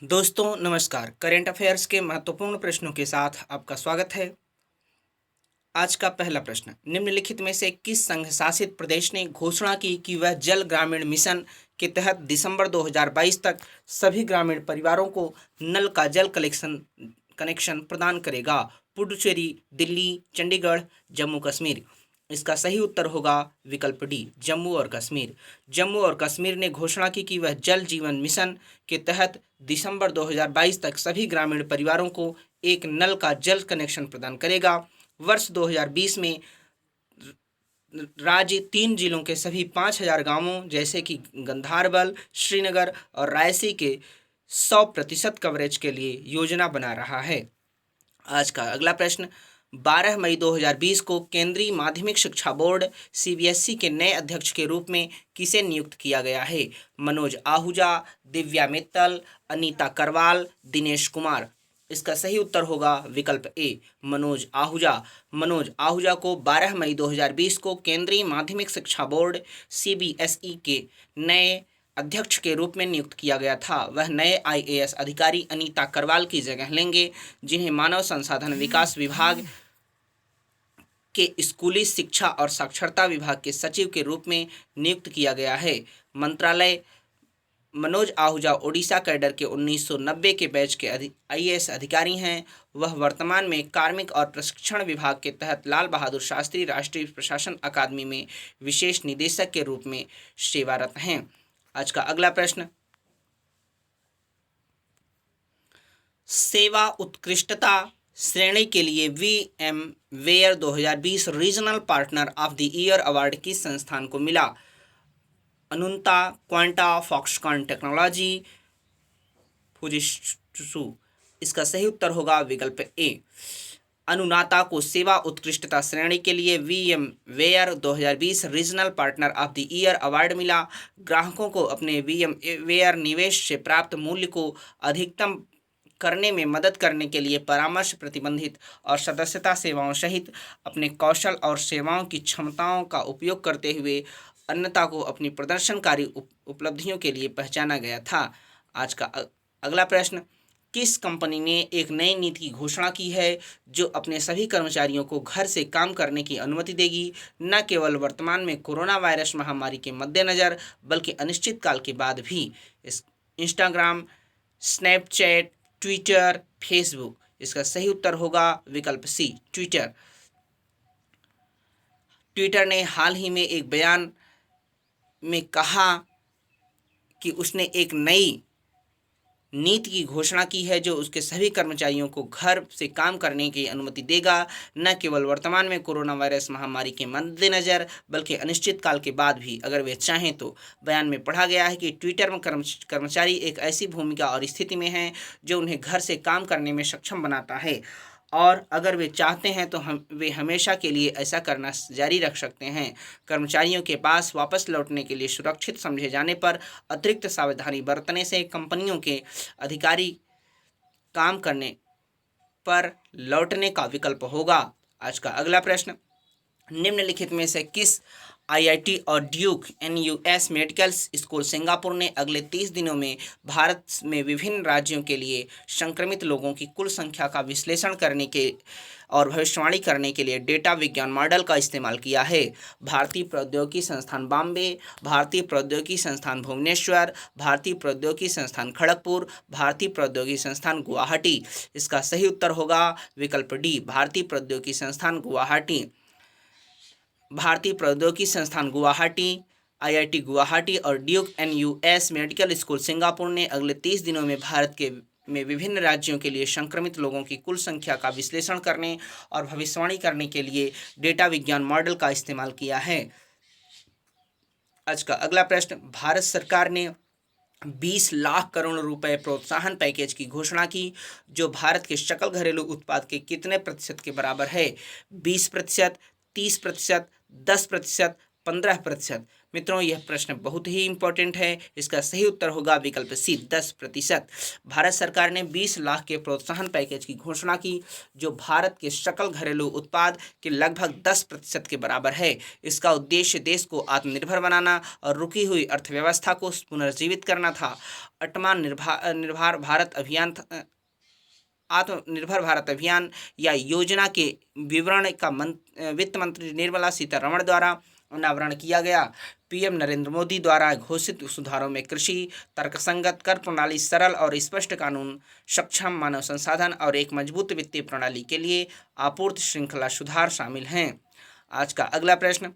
दोस्तों नमस्कार। Current affairs के महत्वपूर्ण प्रश्नों के साथ आपका स्वागत है। आज का पहला प्रश्न, निम्नलिखित में से किस संघ शासित प्रदेश ने घोषणा की कि वह जल ग्रामीण मिशन के तहत दिसंबर 2022 तक सभी ग्रामीण परिवारों को नल का जल कनेक्शन प्रदान करेगा? पुडुचेरी, दिल्ली, चंडीगढ़, जम्मू कश्मीर। इसका सही उत्तर होगा विकल्प डी, जम्मू और कश्मीर। जम्मू और कश्मीर ने घोषणा की कि वह जल जीवन मिशन के तहत दिसंबर 2022 तक सभी ग्रामीण परिवारों को एक नल का जल कनेक्शन प्रदान करेगा। वर्ष 2020 में राज्य 3 जिलों के सभी 5,000 गांवों जैसे कि गंधारबल, श्रीनगर और रायसी के 100% कवरेज के लिए योजना बना रहा है। आज का अगला प्रश्न, 12 मई 2020 को केंद्रीय माध्यमिक शिक्षा बोर्ड सीबीएसई के नए अध्यक्ष के रूप में किसे नियुक्त किया गया है? मनोज आहूजा, दिव्या मित्तल, अनीता करवाल, दिनेश कुमार। इसका सही उत्तर होगा विकल्प ए, मनोज आहूजा। मनोज आहूजा को 12 मई 2020 को केंद्रीय माध्यमिक शिक्षा बोर्ड सीबीएसई के नए अध्यक्ष के रूप में नियुक्त किया गया था। वह नए आईएएस अधिकारी अनीता करवाल की जगह लेंगे, जिन्हें मानव संसाधन विकास विभाग के स्कूली शिक्षा और साक्षरता विभाग के सचिव के रूप में नियुक्त किया गया है। मंत्रालय मनोज आहूजा ओडिशा कैडर के 1990 के बैच के आईएएस अधिकारी हैं। वह वर्तमान में कार्मिक और प्रशिक्षण विभाग के तहत लाल बहादुर शास्त्री राष्ट्रीय प्रशासन अकादमी में विशेष निदेशक के रूप में सेवारत हैं। आज का अगला प्रश्न, सेवा उत्कृष्टता श्रेणी के लिए VMware 2020 regional partner of the year award किस संस्थान को मिला? Anunta, Quanta, Foxconn technology, Fujitsu. इसका सही उत्तर होगा विकल्प ए, अनुनाता को सेवा उत्कृष्टता श्रेणी के लिए VMware 2020 regional partner of the year award मिला। ग्राहकों को अपने वीएम वेयर निवेश से प्राप्त मूल्य को अधिकतम करने में मदद करने के लिए परामर्श, प्रतिबंधित और सदस्यता सेवाओं सहित अपने कौशल और सेवाओं की क्षमताओं का उपयोग करते हुए अन्यता को अपनी प्रदर्शनकारी उपलब्धियों के लिए पहचाना गया था। आज का अगला प्रश्न, किस कंपनी ने एक नई नीति की घोषणा की है जो अपने सभी कर्मचारियों को घर से काम करने की अनुमति देगी, न केवल वर्तमान में कोरोना वायरस महामारी के मद्देनज़र बल्कि अनिश्चितकाल के बाद भी? Instagram, Snapchat, Twitter, Facebook. इसका सही उत्तर होगा विकल्प सी, ट्विटर। ट्विटर ने हाल ही में एक बयान में कहा कि उसने एक नई नीति की घोषणा की है जो उसके सभी कर्मचारियों को घर से काम करने की अनुमति देगा, न केवल वर्तमान में कोरोना वायरस महामारी के मद्देनज़र बल्कि अनिश्चितकाल के बाद भी, अगर वे चाहें तो। बयान में पढ़ा गया है कि ट्विटर में कर्मचारी एक ऐसी भूमिका और स्थिति में हैं जो उन्हें घर से काम करने में सक्षम बनाता है, और अगर वे चाहते हैं तो वे हमेशा के लिए ऐसा करना जारी रख सकते हैं। कर्मचारियों के पास वापस लौटने के लिए सुरक्षित समझे जाने पर अतिरिक्त सावधानी बरतने से कंपनियों के अधिकारी काम करने पर लौटने का विकल्प होगा। आज का अगला प्रश्न, निम्नलिखित में से किस आईआईटी और Duke NUS medical school Singapore ने अगले 30 दिनों में भारत में विभिन्न राज्यों के लिए संक्रमित लोगों की कुल संख्या का विश्लेषण करने के और भविष्यवाणी करने के लिए डेटा विज्ञान मॉडल का इस्तेमाल किया है? भारतीय प्रौद्योगिकी संस्थान बॉम्बे, भारतीय प्रौद्योगिकी संस्थान भुवनेश्वर, भारतीय प्रौद्योगिकी संस्थान खड़गपुर, भारतीय प्रौद्योगिकी संस्थान गुवाहाटी। इसका सही उत्तर होगा विकल्प डी, भारतीय प्रौद्योगिकी संस्थान गुवाहाटी। भारतीय प्रौद्योगिकी संस्थान गुवाहाटी, आईआईटी गुवाहाटी और Duke NUS medical school Singapore ने अगले 30 दिनों में भारत में विभिन्न राज्यों के लिए संक्रमित लोगों की कुल संख्या का विश्लेषण करने और भविष्यवाणी करने के लिए डेटा विज्ञान मॉडल का इस्तेमाल किया है। आज का अगला प्रश्न, भारत सरकार ने 20 लाख करोड़ रुपए प्रोत्साहन पैकेज की घोषणा की जो भारत के सकल घरेलू उत्पाद के कितने प्रतिशत के बराबर है? 20%, 30%, 10%, 15%। मित्रों, यह प्रश्न बहुत ही इंपॉर्टेंट है। इसका सही उत्तर होगा विकल्प सी 10%। भारत सरकार ने 20 लाख के प्रोत्साहन पैकेज की घोषणा की, जो भारत के सकल घरेलू उत्पाद के लगभग 10% के बराबर है। इसका उद्देश्य देश को आत्मनिर्भर बनाना और रुकी हुई अर्थव्यवस्था को पुनर्जीवित करना था। निर्भर भारत अभियान आत्मनिर्भर भारत अभियान या योजना के विवरण का वित्त मंत्री निर्मला सीतारमण द्वारा अनावरण किया गया। पीएम नरेंद्र मोदी द्वारा घोषित सुधारों में कृषि, तर्कसंगत कर प्रणाली, सरल और स्पष्ट कानून, सक्षम मानव संसाधन और एक मजबूत वित्तीय प्रणाली के लिए आपूर्ति श्रृंखला सुधार शामिल हैं। आज का अगला प्रश्न,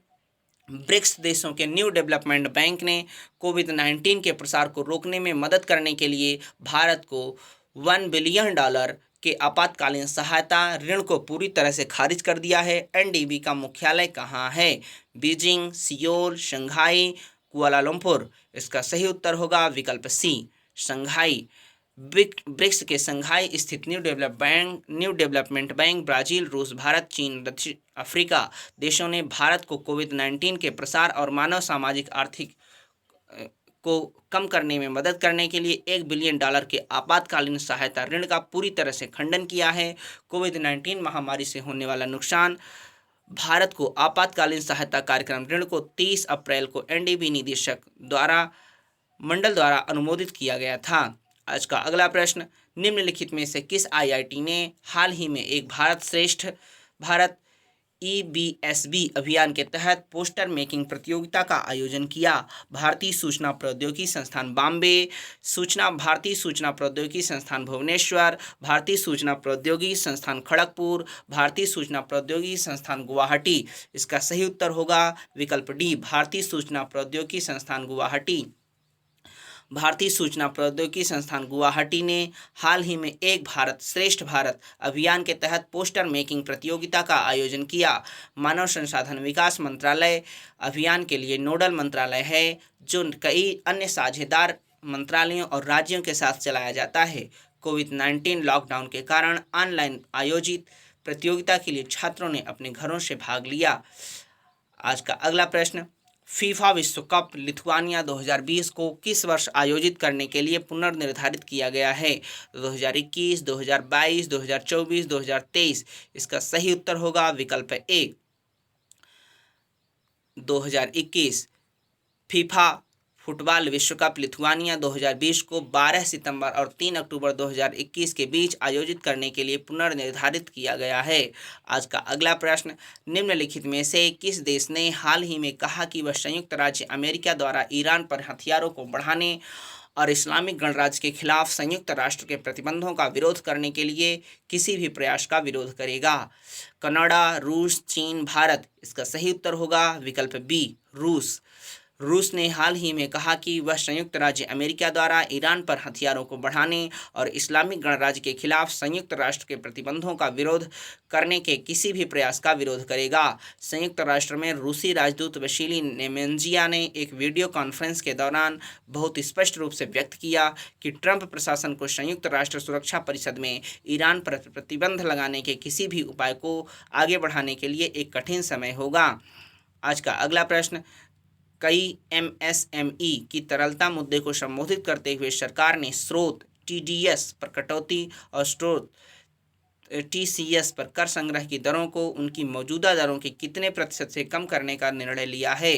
ब्रिक्स देशों के न्यू डेवलपमेंट बैंक ने कोविड-19 के प्रसार को रोकने में मदद करने के लिए भारत को $1 बिलियन के आपातकालीन सहायता ऋण को पूरी तरह से खारिज कर दिया है। एनडीबी का मुख्यालय कहाँ है? Beijing, Seoul, Shanghai, Kuala Lumpur. इसका सही उत्तर होगा विकल्प सी, शंघाई। ब्रिक्स के शंघाई स्थित न्यू डेवलपमेंट बैंक ब्राजील, रूस, भारत, चीन, दक्षिण अफ्रीका देशों ने भारत को कोविड-19 के प्रसार और मानव सामाजिक आर्थिक को कम करने में मदद करने के लिए $1 बिलियन के आपातकालीन सहायता ऋण का पूरी तरह से खंडन किया है। कोविड-19 महामारी से होने वाला नुकसान भारत को आपातकालीन सहायता कार्यक्रम ऋण को 30 अप्रैल को एनडीबी निदेशक मंडल द्वारा अनुमोदित किया गया था। आज का अगला प्रश्न, निम्नलिखित में से किस आईआईटी ने हाल ही में एक भारत EBSB अभियान के तहत पोस्टर मेकिंग प्रतियोगिता का आयोजन किया? भारतीय सूचना प्रौद्योगिकी संस्थान बॉम्बे, भारतीय सूचना प्रौद्योगिकी संस्थान भुवनेश्वर, भारतीय सूचना प्रौद्योगिकी संस्थान खड़गपुर, भारतीय सूचना प्रौद्योगिकी संस्थान गुवाहाटी। इसका सही उत्तर होगा विकल्प डी, भारतीय सूचना प्रौद्योगिकी संस्थान गुवाहाटी। भारतीय सूचना प्रौद्योगिकी संस्थान गुवाहाटी ने हाल ही में एक भारत श्रेष्ठ भारत अभियान के तहत पोस्टर मेकिंग प्रतियोगिता का आयोजन किया। मानव संसाधन विकास मंत्रालय अभियान के लिए नोडल मंत्रालय है, जो कई अन्य साझेदार मंत्रालयों और राज्यों के साथ चलाया जाता है। कोविड-19 लॉकडाउन के कारण ऑनलाइन आयोजित प्रतियोगिता के लिए छात्रों ने अपने घरों से भाग लिया। आज का अगला प्रश्न, फीफा विश्व कप लिथुआनिया 2020 को किस वर्ष आयोजित करने के लिए पुनर्निर्धारित किया गया है? 2021, 2022, 2024, 2023। इसका सही उत्तर होगा विकल्प ए, 2021। फीफा फुटबॉल विश्व कप लिथुआनिया 2020 को 12 सितंबर और 3 अक्टूबर 2021 के बीच आयोजित करने के लिए पुनर्निर्धारित किया गया है। आज का अगला प्रश्न, निम्नलिखित में से किस देश ने हाल ही में कहा कि वह संयुक्त राज्य अमेरिका द्वारा ईरान पर हथियारों को बढ़ाने और इस्लामिक गणराज्य के खिलाफ संयुक्त राष्ट्र के प्रतिबंधों का विरोध करने के लिए किसी भी प्रयास का विरोध करेगा? कनाडा, रूस, चीन, भारत। इसका सही उत्तर होगा विकल्प बी, रूस। रूस ने हाल ही में कहा कि वह संयुक्त राज्य अमेरिका द्वारा ईरान पर हथियारों को बढ़ाने और इस्लामिक गणराज्य के खिलाफ संयुक्त राष्ट्र के प्रतिबंधों का विरोध करने के किसी भी प्रयास का विरोध करेगा। संयुक्त राष्ट्र में रूसी राजदूत वसीली नेमेंजिया ने एक वीडियो कॉन्फ्रेंस के दौरान बहुत स्पष्ट रूप से व्यक्त किया कि ट्रंप प्रशासन को संयुक्त राष्ट्र सुरक्षा परिषद में ईरान पर प्रतिबंध लगाने के किसी भी उपाय को आगे बढ़ाने के लिए एक कठिन समय होगा। आज का अगला प्रश्न, कई एमएसएमई की तरलता मुद्दे को संबोधित करते हुए सरकार ने स्रोत TDS पर कटौती और स्रोत TCS पर कर संग्रह की दरों को उनकी मौजूदा दरों के कितने प्रतिशत से कम करने का निर्णय लिया है?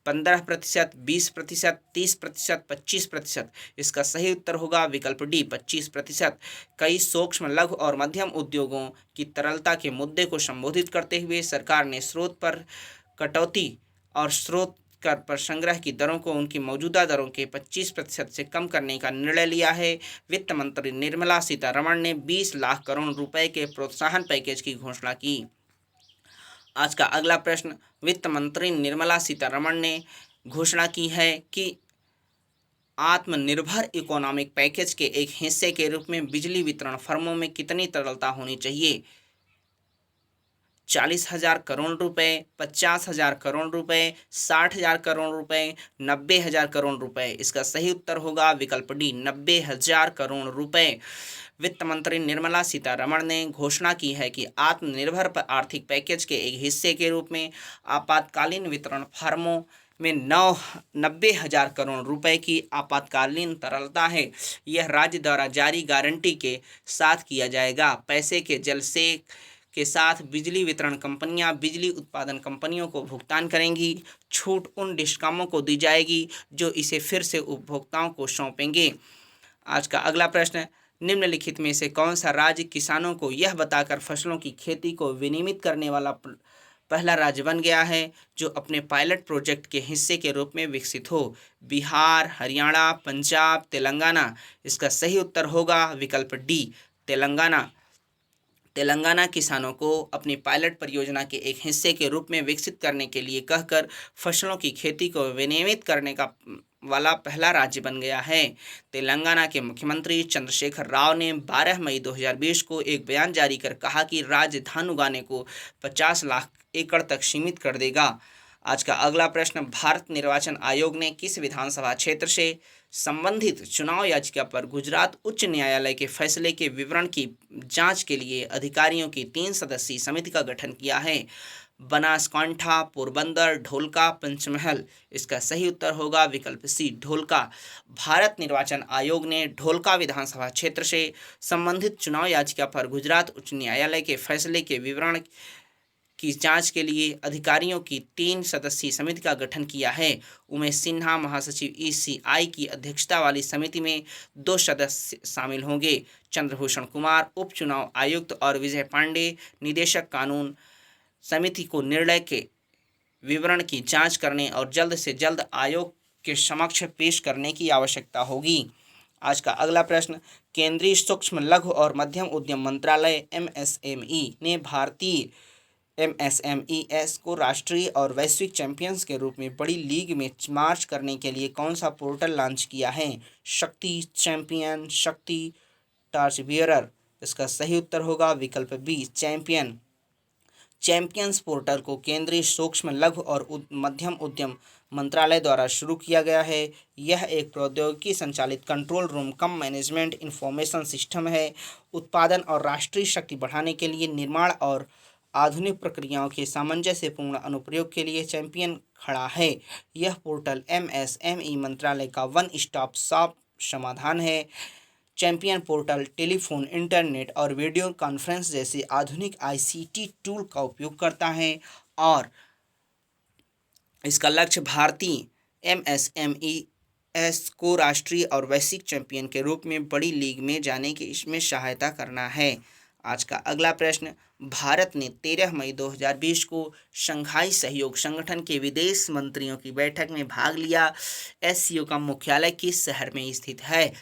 15%, 20%, 30%, 25%। इसका सही उत्तर होगा विकल्प डी, 25%। कई सूक्ष्म, लघु और मध्यम उद्योगों की तरलता के मुद्दे को संबोधित करते हुए सरकार ने स्रोत पर कटौती और स्रोत कर पर संग्रह की दरों को उनकी मौजूदा दरों के 25% से कम करने का निर्णय लिया है। वित्त मंत्री निर्मला सीतारमण ने 20 लाख करोड़ रुपए के प्रोत्साहन पैकेज की घोषणा की। आज का अगला प्रश्न, वित्त मंत्री निर्मला सीतारमण ने घोषणा की है कि आत्मनिर्भर इकोनॉमिक पैकेज के एक हिस्से के रूप में बिजली वितरण फर्मों में कितनी तरलता होनी चाहिए? 40,000 करोड़ रुपए, 50,000 करोड़ रुपए, 60,000 करोड़ रुपए, 90,000 करोड़ रुपए। इसका सही उत्तर होगा विकल्प डी, 90,000 करोड़ रुपए। वित्त मंत्री निर्मला सीतारमण ने घोषणा की है कि आत्मनिर्भर आर्थिक पैकेज के एक हिस्से के रूप में आपातकालीन वितरण फर्मों में 90,000 करोड़ रुपए की आपातकालीन तरलता है। यह राज्य द्वारा जारी गारंटी के साथ किया जाएगा। पैसे के जलसे के साथ बिजली वितरण कंपनियां बिजली उत्पादन कंपनियों को भुगतान करेंगी। छूट उन डिस्कॉमों को दी जाएगी जो इसे फिर से उपभोक्ताओं को सौंपेंगे। आज का अगला प्रश्न, निम्नलिखित में से कौन सा राज्य किसानों को यह बताकर फसलों की खेती को विनियमित करने वाला पहला राज्य बन गया है जो अपने पायलट प्रोजेक्ट के हिस्से के रूप में विकसित हो? बिहार, हरियाणा, पंजाब, तेलंगाना। इसका सही उत्तर होगा विकल्प डी, तेलंगाना। तेलंगाना किसानों को अपनी पायलट परियोजना के एक हिस्से के रूप में विकसित करने के लिए कहकर फसलों की खेती को विनियमित करने का वाला पहला राज्य बन गया है। तेलंगाना के मुख्यमंत्री चंद्रशेखर राव ने 12 मई 2020 को एक बयान जारी कर कहा कि राज्य धान उगाने को 50 लाख एकड़ तक सीमित कर देगा। आज का अगला प्रश्न, भारत निर्वाचन आयोग ने किस विधानसभा क्षेत्र से संबंधित चुनाव याचिका पर गुजरात उच्च न्यायालय के फैसले के विवरण की जांच के लिए अधिकारियों की 3 सदस्यीय समिति का गठन किया है? बनासकांठा, पोरबंदर, ढोलका, पंचमहल। इसका सही उत्तर होगा विकल्प सी, ढोलका। भारत निर्वाचन आयोग ने ढोलका विधानसभा क्षेत्र से संबंधित चुनाव याचिका पर गुजरात उच्च न्यायालय के फैसले के विवरण की जांच के लिए अधिकारियों की 3 सदस्यीय समिति का गठन किया है। उमेश सिन्हा महासचिव ईसीआई की अध्यक्षता वाली समिति में 2 सदस्य शामिल होंगे, चंद्रभूषण कुमार उपचुनाव आयुक्त और विजय पांडे निदेशक कानून। समिति को निर्णय के विवरण की जांच करने और जल्द से जल्द आयोग के समक्ष पेश करने की आवश्यकता होगी। आज का अगला प्रश्न, केंद्रीय सूक्ष्म लघु और मध्यम उद्यम मंत्रालय एमएसएमई ने भारतीय एमएसएमईएस को राष्ट्रीय और वैश्विक चैंपियंस के रूप में बड़ी लीग में मार्च करने के लिए कौन सा पोर्टल लॉन्च किया है? शक्ति चैंपियन, शक्ति टॉर्च बियरर। इसका सही उत्तर होगा विकल्प बी, चैंपियन। चैंपियंस पोर्टल को केंद्रीय सूक्ष्म लघु और मध्यम उद्यम मंत्रालय द्वारा शुरू किया गया है। यह एक प्रौद्योगिकी संचालित control room cum management information system है। उत्पादन और राष्ट्रीय शक्ति बढ़ाने के लिए निर्माण और आधुनिक प्रक्रियाओं के सामंजस्यपूर्ण अनुप्रयोग के लिए चैंपियन खड़ा है। यह पोर्टल एमएसएमई मंत्रालय का वन स्टॉप शॉप समाधान है। चैंपियन पोर्टल टेलीफोन, इंटरनेट और वीडियो कॉन्फ्रेंस जैसे आधुनिक आईसीटी टूल का उपयोग करता है और इसका लक्ष्य भारतीय एमएसएमईएस को राष्ट्रीय और वैश्विक चैंपियन के रूप में बड़ी लीग में जाने की इसमें सहायता करना है। आज का अगला प्रश्न, भारत ने 13 मई 2020 को शंघाई सहयोग संगठन के विदेश मंत्रियों की बैठक में भाग लिया। एससीओ का मुख्यालय किस शहर में स्थित है?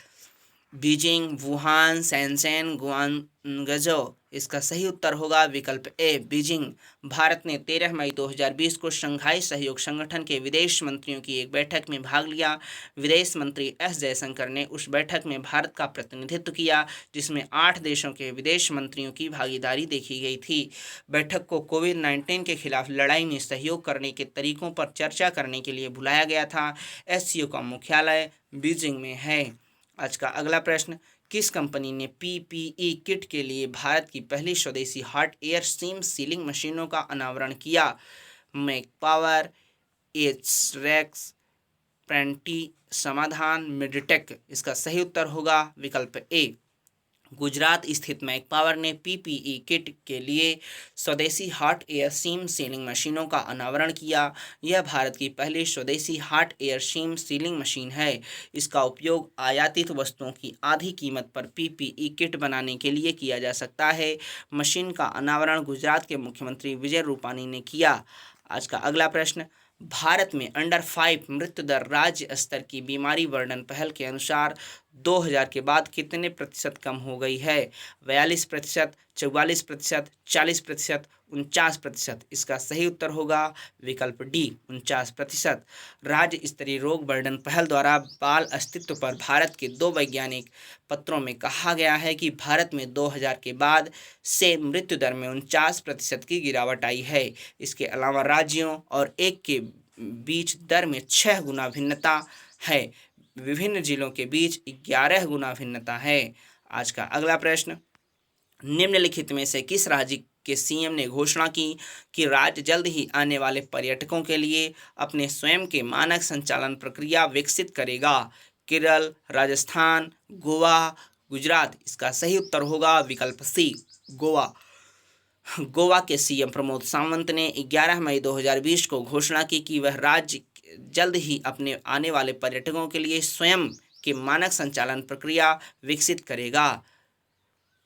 Beijing, Wuhan, Shenzhen, Guangzhou. इसका सही उत्तर होगा विकल्प ए, बीजिंग। भारत ने 13 मई 2020 को शंघाई सहयोग संगठन के विदेश मंत्रियों की एक बैठक में भाग लिया। विदेश मंत्री एस जयशंकर ने उस बैठक में भारत का प्रतिनिधित्व किया जिसमें 8 देशों के विदेश मंत्रियों की भागीदारी देखी गई थी। बैठक को कोविड-19 के खिलाफ लड़ाई में सहयोग करने के तरीकों पर चर्चा करने के लिए बुलाया गया था। एससीओ का मुख्यालय बीजिंग में है। आज का अगला प्रश्न, किस कंपनी ने पीपीई किट के लिए भारत की पहली स्वदेशी हॉट एयर सीम सीलिंग मशीनों का अनावरण किया? मैकपावर, एचरेक्स, पेंटी समाधान, मिडटेक। इसका सही उत्तर होगा विकल्प ए, गुजरात स्थित मैकपावर ने पीपीई किट के लिए स्वदेशी हॉट एयर सीम सीलिंग मशीनों का अनावरण किया। यह भारत की पहली स्वदेशी हॉट एयर सीम सीलिंग मशीन है। इसका उपयोग आयातित वस्तुओं की आधी कीमत पर पीपीई किट बनाने के लिए किया जा सकता है। मशीन का अनावरण गुजरात के मुख्यमंत्री विजय रूपानी ने किया। आज का अगला प्रश्न, भारत में अंडर 5 मृत्यु दर राज्य स्तर की बीमारी वर्णन पहल के अनुसार 2000 के बाद कितने प्रतिशत कम हो गई है? 42%, 44%, 40%, 49%। इसका सही उत्तर होगा विकल्प डी 49%। राज्य स्तरीय रोग वर्णन पहल द्वारा बाल अस्तित्व पर भारत के 2 वैज्ञानिक पत्रों में कहा गया है कि भारत में 2000 के बाद से मृत्यु दर में 49% की गिरावट आई है। इसके अलावा राज्यों और एक के बीच दर में 6 गुना भिन्नता है। विभिन्न जिलों के बीच 11 गुना भिन्नता है। आज का अगला प्रश्न, निम्नलिखित में से किस राज्य के सीएम ने घोषणा की कि राज्य जल्द ही आने वाले पर्यटकों के लिए अपने स्वयं के मानक संचालन प्रक्रिया विकसित करेगा? केरल, राजस्थान, गोवा, गुजरात। इसका सही उत्तर होगा विकल्प सी गोवा। गोवा के सीएम प्रमोद सावंत ने 11 मई 2020 को घोषणा की कि वह राज्य जल्द ही अपने आने वाले पर्यटकों के लिए स्वयं के मानक संचालन प्रक्रिया विकसित करेगा।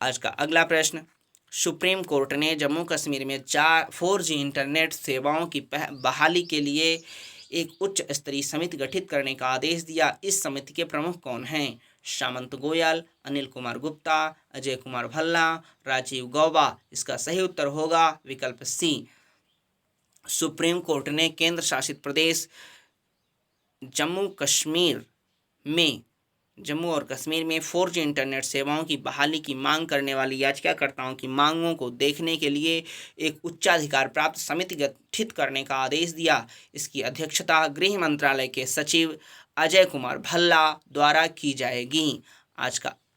आज का अगला प्रश्न, सुप्रीम कोर्ट ने जम्मू कश्मीर में 4G इंटरनेट सेवाओं की बहाली के लिए एक उच्च स्तरीय समिति गठित करने का आदेश दिया। इस समिति के प्रमुख कौन हैं? सामंत गोयल, अनिल कुमार गुप्ता, अजय कुमार भल्ला, राजीव गौबा। इसका सही उत्तर होगा विकल्प सी। सुप्रीम कोर्ट ने केंद्र शासित प्रदेश जम्मू और कश्मीर में 4G इंटरनेट सेवाओं की बहाली की मांग करने वाली याचिकाकर्ताओं की मांगों को देखने के लिए एक उच्चाधिकार प्राप्त समिति गठित करने का आदेश दिया। इसकी अध्यक्षता गृह मंत्रालय के सचिव अजय कुमार भल्ला द्वारा की जाएगी।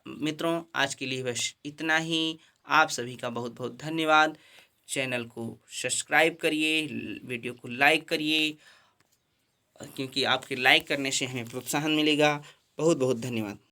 मित्रों, आज के लिए बस इतना ही। आप सभी का बहुत बहुत धन्यवाद। चैनल को सब्सक्राइब करिए, वीडियो को लाइक करिए, क्योंकि आपके लाइक करने से हमें प्रोत्साहन मिलेगा। बहुत बहुत धन्यवाद।